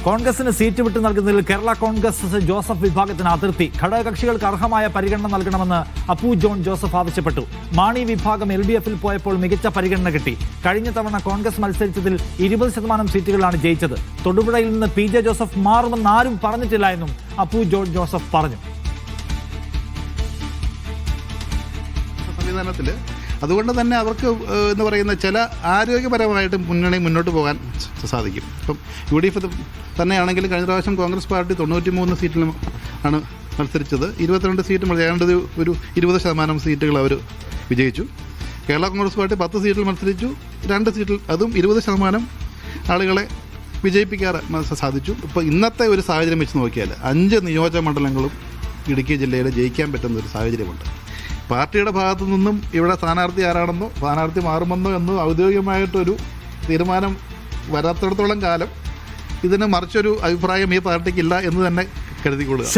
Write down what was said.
കോൺഗ്രസിന് സീറ്റ് വിട്ടു നൽകുന്നതിൽ കേരള കോൺഗ്രസ് ജോസഫ് വിഭാഗത്തിന് അതിർത്തി. ഘടകകക്ഷികൾക്ക് അർഹമായ പരിഗണന നൽകണമെന്ന് അപ്പു ജോൺ ജോസഫ് ആവശ്യപ്പെട്ടു. മാണി വിഭാഗം LDF-ൽ പോയപ്പോൾ മികച്ച പരിഗണന കിട്ടി. കഴിഞ്ഞ തവണ കോൺഗ്രസ് മത്സരിച്ചതിൽ 20% സീറ്റുകളാണ് ജയിച്ചത്. തൊടുപുഴയിൽ നിന്ന് PJ ജോസഫ് മാറുമെന്ന് ആരും പറഞ്ഞിട്ടില്ല എന്നും അപ്പു ജോൺ ജോസഫ് പറഞ്ഞു. അതുകൊണ്ട് തന്നെ അവർക്ക് എന്ന് പറയുന്ന ചില ആരോഗ്യപരമായിട്ട് മുന്നോട്ട് പോകാൻ സാധിക്കും. ഇപ്പം UDF തന്നെയാണെങ്കിലും കഴിഞ്ഞ പ്രാവശ്യം കോൺഗ്രസ് പാർട്ടി 93 സീറ്റിലും ആണ് മത്സരിച്ചത്. 22 സീറ്റ് ഏതാണ്ട് ഒരു 20% സീറ്റുകൾ അവർ വിജയിച്ചു. കേരള കോൺഗ്രസ് പാർട്ടി 10 സീറ്റിൽ മത്സരിച്ചു. 2 സീറ്റിൽ അതും 20% ആളുകളെ വിജയിപ്പിക്കാൻ സാധിച്ചു. ഇപ്പോൾ ഇന്നത്തെ ഒരു സാഹചര്യം വെച്ച് നോക്കിയാൽ 5 നിയോജക മണ്ഡലങ്ങളും ഇടുക്കി ജില്ലയിൽ ജയിക്കാൻ പറ്റുന്ന ഒരു സാഹചര്യമുണ്ട്. പാർട്ടിയുടെ ഭാഗത്തു നിന്നും ഇവിടെ സ്ഥാനാർത്ഥി ആരാണെന്നോ സ്ഥാനാർത്ഥി മാറുമെന്നോ എന്നോ ഔദ്യോഗികമായിട്ടൊരു തീരുമാനം വരാത്തിടത്തോളം കാലം ഇതിന് മറിച്ചൊരു അഭിപ്രായം ഈ പാർട്ടിക്കില്ല എന്ന് തന്നെ കരുതിക്കൊള്ളുക.